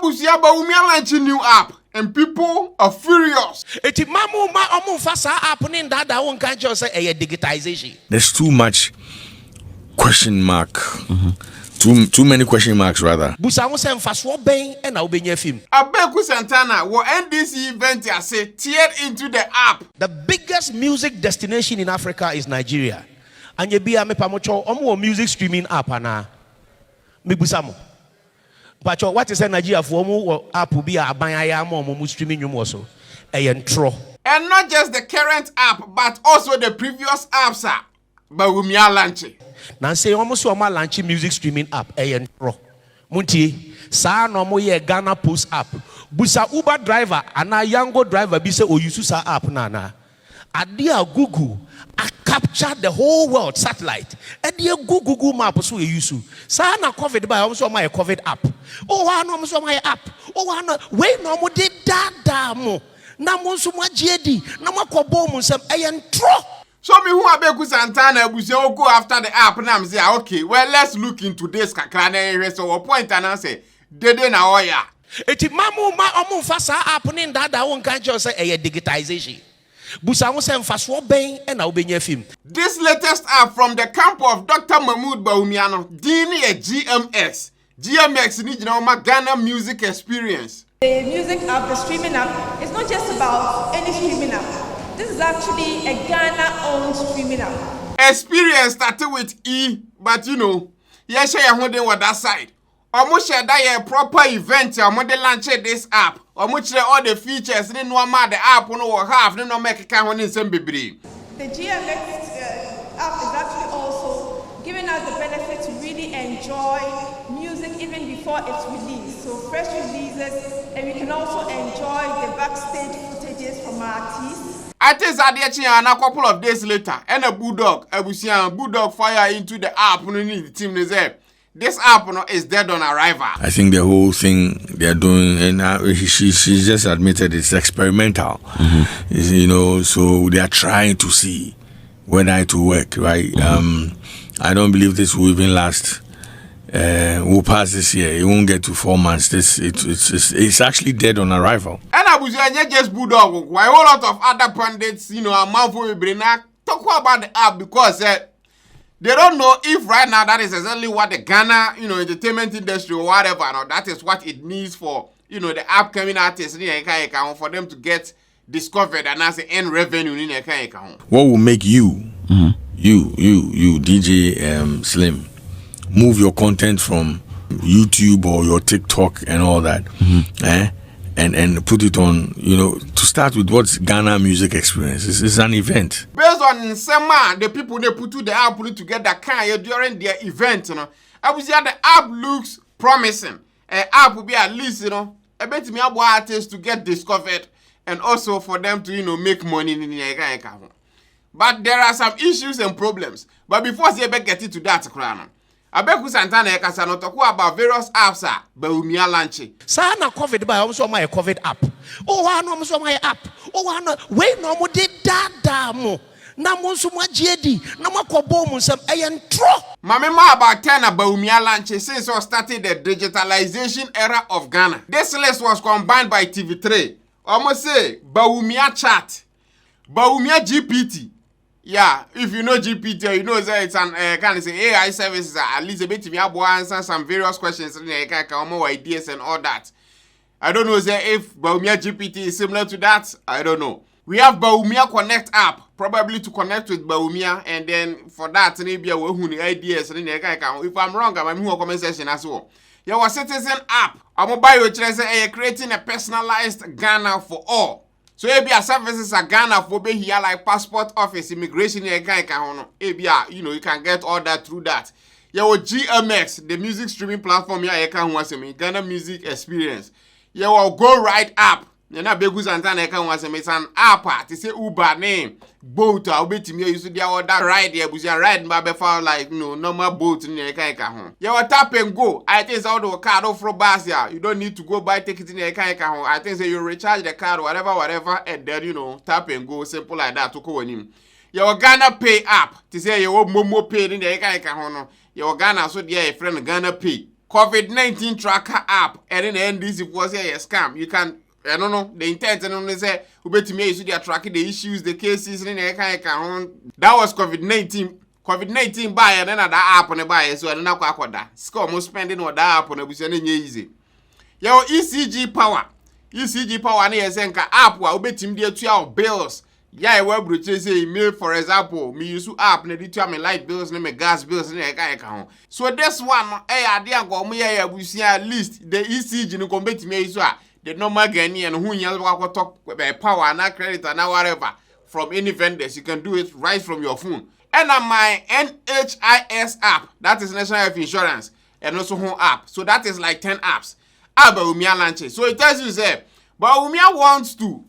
Abusia Bawumia launching new app and people are furious. Eti mamu ma omu fasa app ni ndada won kan just say digitalization. There's too much question mark. Too many question marks rather. Busa won say mfaso ben e na obenya film. Abeku Santana will NDC event ya say tiered into the app. The biggest music destination in Africa is Nigeria. Anye bia me pamocho omo music streaming app ana. Me busa mo. But what is Nigeria for omo app bi abanya mo streaming nwom so. Ntro. And not just the current app but also the previous apps are Bawumia launching. Now say almost so launching music streaming app ntro. Muntie sa no mo ye Ghana Post app. Busa Uber driver and a Yango driver be say o use sa app na. Adia Google I capture the whole world satellite. Adia Google map so you use. Sa na COVID by almost my COVID app. Oh wa no almost my app. Oh wa no we no mo de dada mo. Na mo so mo giedi na mo kobo mo nsem ntro. So me who Abeku Santana Abusia go after the app and I'm say okay, well let's look into this kakra na so what point and say dede na oya. Eti mamu ma omu fasa app ni ndada won kan just say digitalization. Busa won say mfaso ben e na obenya film. This latest app from the camp of Dr. Mahmoud Bawumia no dini e GMX. GMX ni jina ma Ghana music experience. The music app, the streaming app, is not just about any streaming app. This is actually a Ghana-owned streaming app. Experience started with E, but you know, yes, I am holding what that side. Almost share that a proper event. I'm going to launch this app. Almost share all the features. Then no matter the app no have no make a count in some baby. The GMX app is actually also giving us the benefit to really enjoy music even before it's released. So fresh releases, and we can also enjoy the backstage footages from our artists. I think that a couple of days later, and a bulldog fire into the app. The team is there. This app is dead on arrival. I think the whole thing they're doing, and she just admitted it's experimental. You know, so they are trying to see whether it will work, right? I don't believe this will even last. We'll pass this year. It won't get to 4 months. It's actually dead on arrival. And Abuja just bulldog. Why a whole lot of other pundits, you know, a month for talk about the app because they don't know if right now that is exactly what the Ghana, you know, entertainment industry or whatever, or that is what it needs for, you know, the upcoming artists for them to get discovered and as the end revenue in their account. What will make you, DJ Slim, move your content from YouTube or your TikTok and all that, and put it on, you know, to start with what's Ghana music experience. It's an event. Based on some the people they put the app together during their event, you know, I would say the app looks promising. An app will be at least, you know, a bit me able artists to get discovered and also for them to, you know, make money in the account. But there are some issues and problems. But before they get into that, Abeku Santana ekasa no talk about various apps Bawumia launching. Sa na COVID by almost my COVID app. Oh wa no almost my app. Oh wa no we no mo de dada mo. Na mo so mo giedi na mo kobo mo nsem ntro. Mame ma about 10 Bawumia launching since we started the digitalization era of Ghana. This list was combined by TV3. Almost say Bawumia chat. Bawumia GPT. Yeah, if you know GPT, you know that it's an kind of say AI services at least a bit if you have answer some various questions and more ideas and all that. I don't know if Bawumia GPT is similar to that. I don't know. We have Bawumia Connect app, probably to connect with Bawumia, and then for that maybe we ideas and if I'm wrong, I'm in comment section as well. Your citizen app, I'm mobile creating a personalized Ghana for all. So ABA services are Ghana for be here like passport office, immigration, ABA, you know, you can get all that through that. Your GMX, the music streaming platform here, Ghana music experience. Your Go Ride app. It's an app. They say Uber name. Boat. I'll bet me you should order ride here. But you ride by like no normal boat in your car. You tap and go. I think all the card off from bus here. You don't need to go buy tickets in your car. I think so you recharge the card, whatever, and then you know tap and go, simple like that to go on him. Your Ghana Pay app. To say your Momo Pay in the car. Your Ghana so dear friend Ghana Pay. COVID-19 tracker app, and then NDC was a scam. You can, I don't know, the intent and only say, ubetimi use their tracking the issues, the cases, and that was COVID-19. COVID-19 buy and then that app on the buy, so I don't know what that. Score more spending on that app on the business easy. Yo, ECG power. ECG power ni esenka app wa ubetimi dey to your bills. Yeah, we broche say email, for example, me use app na dey to my light bills, na my gas bills, na eka. So this one, ade go mo ya busia at least the ECG no go betimi use the normal Ghanaian who nyal talk power na credit and whatever from any vendors. You can do it right from your phone. And my NHIS app, that is National Health Insurance, and also home app. So that is like 10 apps. Bawumia launches. So it tells you say, Bawumia wants to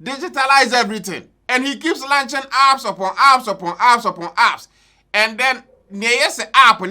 digitalize everything. And he keeps launching apps upon apps upon apps upon apps. And then, app,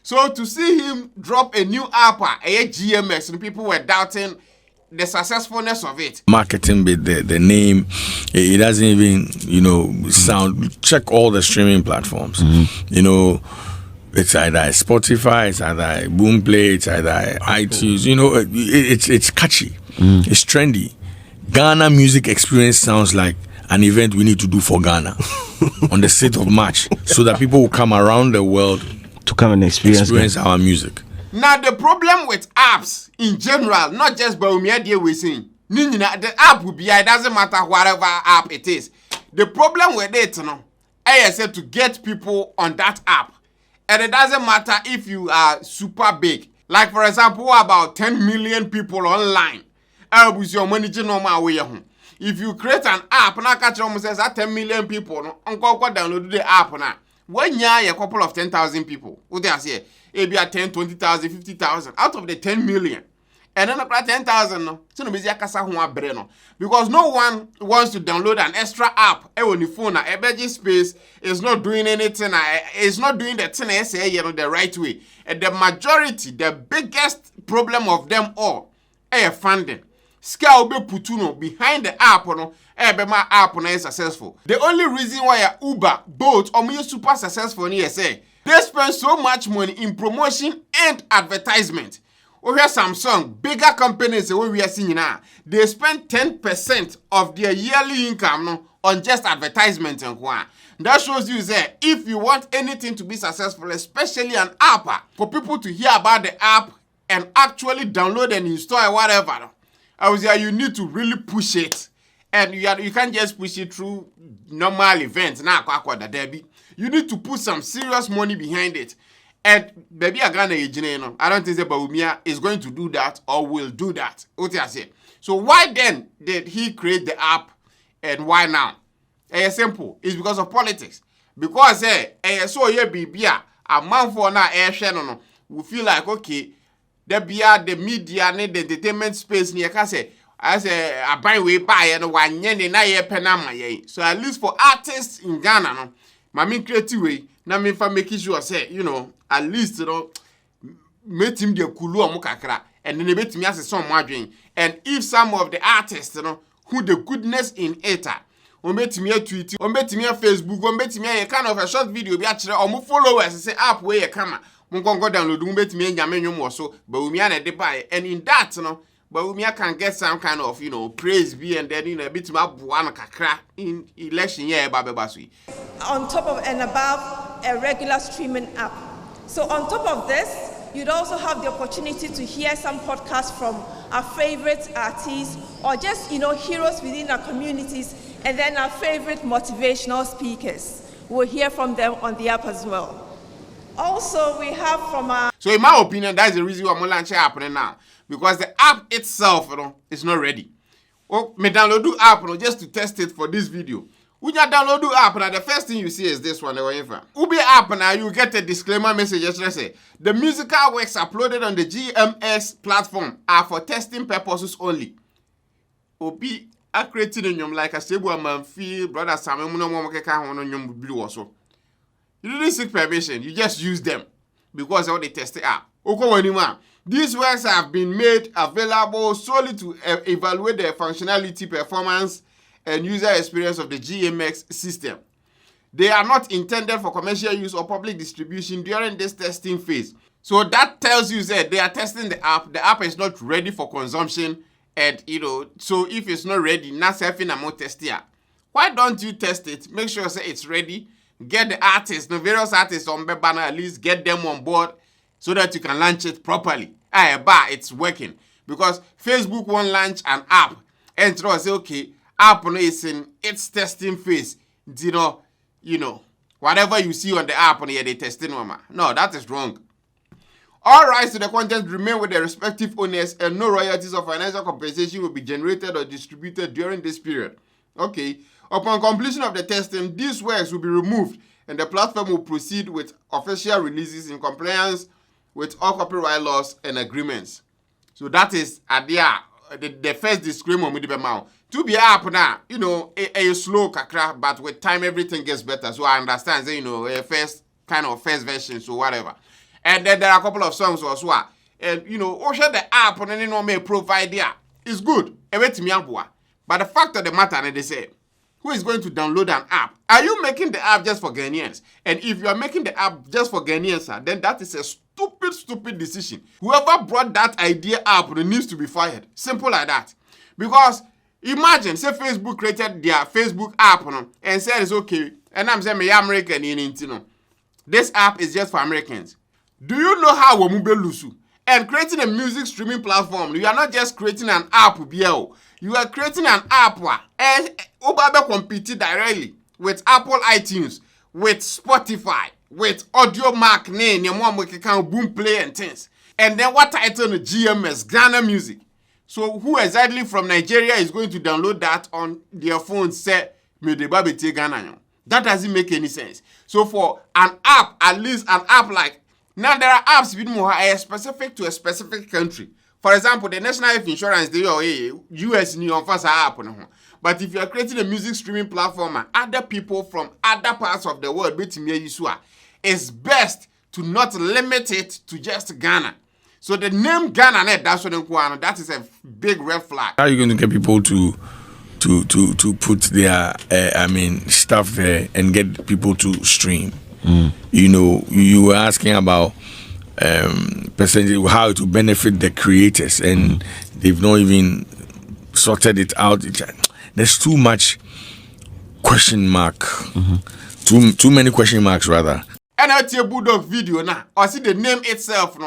so to see him drop a new app, a GMX, and people were doubting the successfulness of it. Marketing with the name, it doesn't even, sound. Check all the streaming platforms. It's either Spotify, it's either Boomplay, it's either iTunes. It's catchy, it's trendy. Ghana music experience sounds like an event we need to do for Ghana on the 6th of March, so that people will come around the world to come and experience our music. Now the problem with apps in general, not just Bawumia deal we saying, the app will be, it doesn't matter whatever app it is. The problem with it, I said to get people on that app, and it doesn't matter if you are super big. Like for example, about 10 million people online. With your money, if you create an app, now catch almost says that 10 million people, download the app now. When you a couple of 10,000 people, what they say, maybe 10, 20,000, 50,000 out of the 10 million. And then about 10,000, no. Because no one wants to download an extra app on the phone. A budget space is not doing anything. It's not doing the thing the right way. And the majority, the biggest problem of them all, funding. Scale be putuno behind the app my app is successful. The only reason why Uber, Bolt, or me super successful in say they spend so much money in promotion and advertisement. Over Samsung, bigger companies we are seeing now, they spend 10% of their yearly income on just advertisement and one. That shows you that if you want anything to be successful, especially an app, for people to hear about the app and actually download and install whatever, you need to really push it. And you can't just push it through normal events. You need to put some serious money behind it. And baby, I don't think that Bawumia is going to do that or will do that. So why then did he create the app and why now? It's simple. It's because of politics. Because a man for now we feel like okay, the media and the entertainment space near say as a buy way buy and one yen na ye penama. So at least for artists in Ghana, my main creative way, na me for making sure say, at least make him the kulu amukakra and then make me as some margin. And if some of the artists, who the goodness in it, make me a tweet, make me a Facebook, make me a kind of a short video, be actually or followers say app where you come. Go download me and so Bawumia na buy, and in that Bawumia can get some kind of praise be and then a bit more buana kakra in election year babebasui. On top of and above a regular streaming app. So on top of this, you'd also have the opportunity to hear some podcasts from our favorite artists or just heroes within our communities, and then our favorite motivational speakers. We'll hear from them on the app as well. Also, we have from our... So in my opinion, that's the reason why I'm launching happening now. Because the app itself, is not ready. Oh, me download the app, just to test it for this video. When you download the app, the first thing you see is this one. Ubi app now, you get a disclaimer message. Just say, the musical works uploaded on the GMS platform are for testing purposes only. Ubi, I created a like a stable man feel, brother Samuel, also. You didn't seek permission, you just use them because of the testing app. These works have been made available solely to evaluate the functionality, performance, and user experience of the GMX system. They are not intended for commercial use or public distribution during this testing phase. So that tells you that they are testing the app is not ready for consumption, and so if it's not ready, not selling a more test here. Why don't you test it? Make sure say it's ready. Get the artists, the various artists on the banner, at least get them on board so that you can launch it properly. It's working. Because Facebook won't launch an app and say, okay, app is in its testing phase. Whatever you see on the app, they testing. No, that is wrong. All rights to the content remain with the respective owners, and no royalties or financial compensation will be generated or distributed during this period. Okay. Upon completion of the testing, these works will be removed and the platform will proceed with official releases in compliance with all copyright laws and agreements. So that is the first disclaimer with the mouth. To be up now, a slow kakra, but with time everything gets better. So I understand, a first version, so whatever. And then there are a couple of songs also. And also the app on any may provide there. It's good. But the fact of the matter, they say, who is going to download an app? Are you making the app just for Ghanaians? And if you are making the app just for Ghanaians, then that is a stupid decision. Whoever brought that idea up needs to be fired. Simple like that. Because imagine, say Facebook created their Facebook app and said it's okay. And I'm saying, I'm American. This app is just for Americans. Do you know how we move Lusu? And creating a music streaming platform, you are not just creating an app, you are creating an app and Obabe competing directly with Apple iTunes, with Spotify, with Audio Mac, Boom Play and things. And then what title GMS, Ghana Music. So who exactly from Nigeria is going to download that on their phone, say, Ghana? That doesn't make any sense. So for an app, at least an app like, now there are apps with more specific to a specific country. For example, the National Health Insurance, US New York app. But if you are creating a music streaming platform, other people from other parts of the world, it's best to not limit it to just Ghana. So the name Ghana, that is a big red flag. How are you going to get people to put their stuff there and get people to stream? You were asking about percentage, how it will benefit the creators, and they've not even sorted it out. There's too much question mark, too many question marks rather. And I see a Bulldog video now, or see the name itself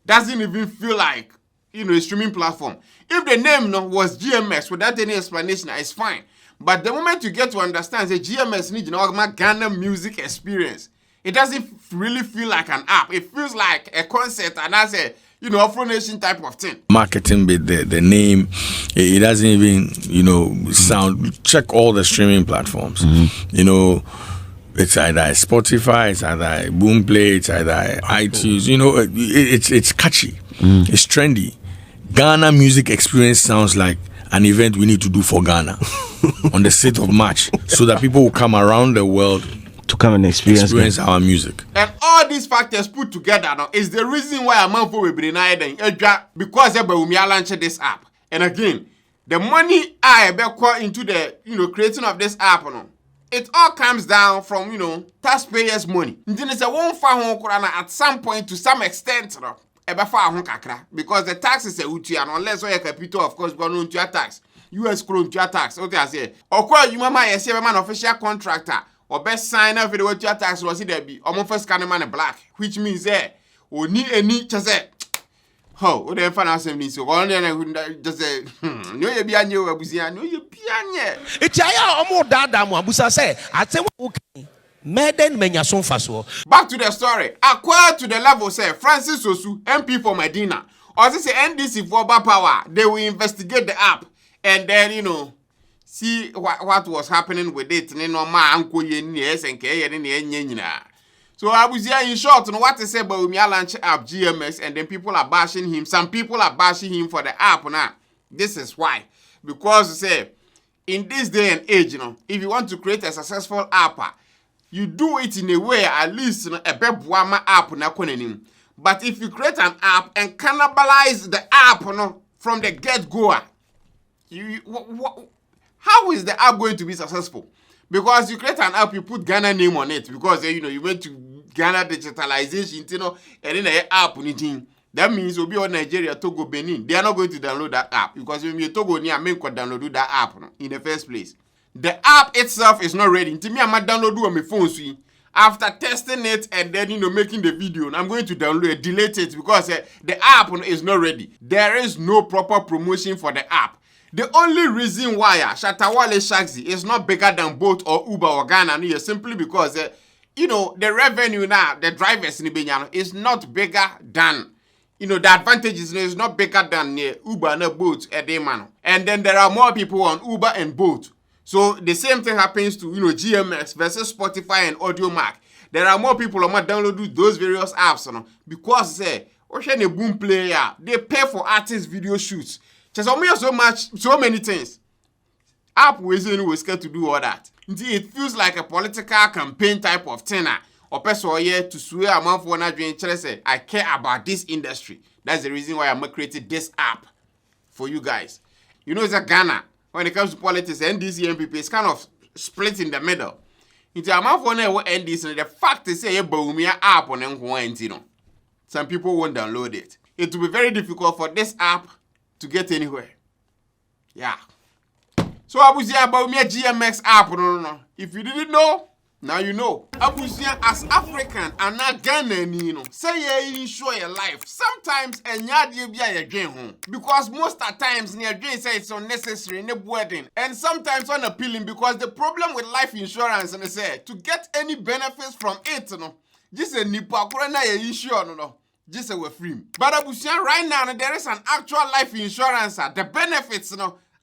doesn't even feel like a streaming platform. If the name was GMS without any explanation, it's fine. But the moment you get to understand the GMS needs Ghana music experience, it doesn't really feel like an app. It feels like a concert, and that's a Afro Nation type of thing. Marketing bit, the name, it doesn't even sound. Check all the streaming platforms. It's either Spotify, it's either Boom Play, it's either iTunes. It's catchy, it's trendy. Ghana music experience sounds like an event we need to do for Ghana on the 6th of March, so that people will come around the world to come and experience our music. And all these factors put together is the reason why a man for we bring because Bawumia launched this app. And again, the money I be into the creating of this app, it all comes down from taxpayers' money. Then it's a one at some point to some extent, because the tax is a uti, and unless you capital, of course, going to your tax. US crown to your tax. Okay, I say. Or you mama a man official contractor. Or best sign up with what your tax was there be almost first kind of man black, which means or need any chase. How would they find out something? So one day I just say, no, you be a new Abusia, no, you piano. It's a more dada, Abusa say, I say, okay, Meden Menyason Faso. Back to the story. Acquired to the level, say Francis Osu, MP for Medina, or this NDC for power, they will investigate the app and then see what was happening with it. So I was here in short on what to say about Bawumia launch app GMS, and then people are bashing him. Some people are bashing him for the app now. This is why. Because say in this day and age, if you want to create a successful app, you do it in a way at least a bebuama app na konenim. But if you create an app and cannibalize the app from the get-go, how is the app going to be successful? Because you create an app, you put Ghana name on it because you went to Ghana digitalization, and then the app anything. That means will be on Nigeria, Togo, Benin. They are not going to download that app because when you Togo near me could download that app in the first place. The app itself is not ready. To me, I might download it on my phone. After testing it and then making the video, I'm going to download it, delete it because the app is not ready. There is no proper promotion for the app. The only reason why Shatawale Shaxi is not bigger than Bolt or Uber or Ghana is simply because the revenue now, the drivers in Benyano is not bigger than the advantages is not bigger than Uber and Bolt a day man. And then there are more people on Uber and Bolt. So the same thing happens to GMX versus Spotify and AudioMac. There are more people who download those various apps because a boom player, they pay for artist video shoots. So many things. App was scared to do all that. It feels like a political campaign type of thing. Or person here to swear a man for one dream. Say I care about this industry. That's the reason why I'm creating this app for you guys. It's a Ghana. When it comes to politics, NDC and MPP is kind of split in the middle. Into a man for now NDC, the fact is say Bawumia app on them. Some people won't download it. It will be very difficult for this app to get anywhere. Yeah. So Abusia Bawumia GMX app, no. If you didn't know, now you know. Abusia as African and not Ghanaian, say you enjoy your life. Sometimes you be a dream home. Because most of the times near dream say it's unnecessary, no burden. And sometimes unappealing because the problem with life insurance and say to get any benefits from it, just a nipa kurana insure no. Just we're free. But Abusia right now there is an actual life insurance. The benefits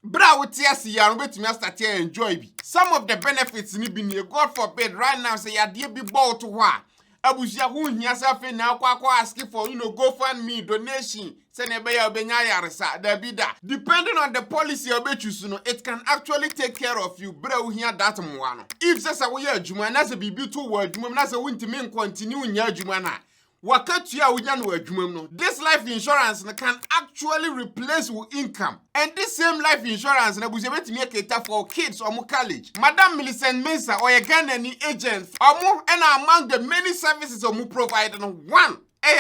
bra with ya bet me start here enjoy. Some of the benefits ni be God forbid right now say ya dey be bought to wa. Abusia who hia self now kwa asking for GoFundMe donation. Say ne be ya obenya yaresa da bi da. Depending on the policy you be choose it can actually take care of you. Bra who hia that mo no. If say we adwuma na say bibi to wo adwuma na say wintimi continue nya adwuma na. This life insurance can actually replace your income. And this same life insurance make it for kids or college. Madam Millicent Mensah or a Ghanaian agent and among the many services you provide, one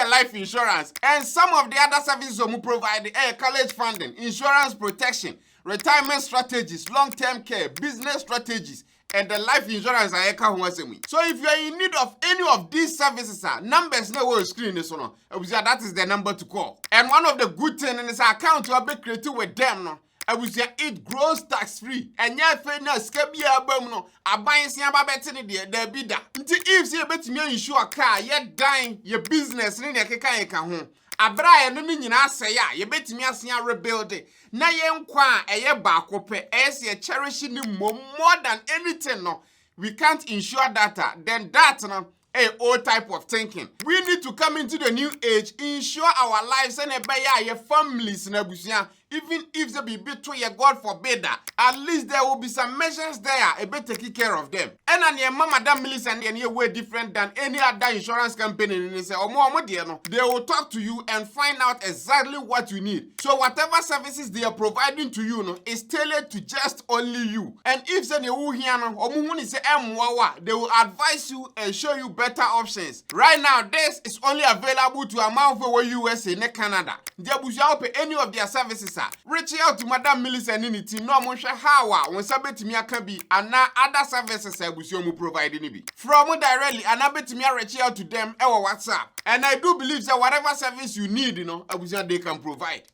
life insurance and some of the other services you provide college funding, insurance protection, retirement strategies, long-term care, business strategies, and the life insurance So if you are in need of any of these services, numbers no will screen this one. That is the number to call. And one of the good things in this account you will be created with them. It grows tax-free. And yet, skebia no. Abayin si ababetini de bida. If you bet me insure a car, yet dying your business in your keka Abra no nyina asaya ye betimi asia rebuild na ye nkwa eye ba kope ye cherishing more than anything no we can't insure data then that no old type of thinking. We need to come into the new age, insure our lives and your families na busia. Even if they be between your God forbid that, at least there will be some measures there a bit taking care of them. And your mama Madam Millicent and your way different than any other insurance company in this or more they will talk to you and find out exactly what you need. So whatever services they are providing to you is tailored to just only you. And if they will advise you and show you better options. Right now, this is only available to amount for USA and Canada. They will pay any of their services. Reach out to Madam Millicent in the team. No more how when sabet me can be and now other services I will provide in from directly and I bet me reach out to them or WhatsApp. And I do believe that whatever service you need, I will say they can provide.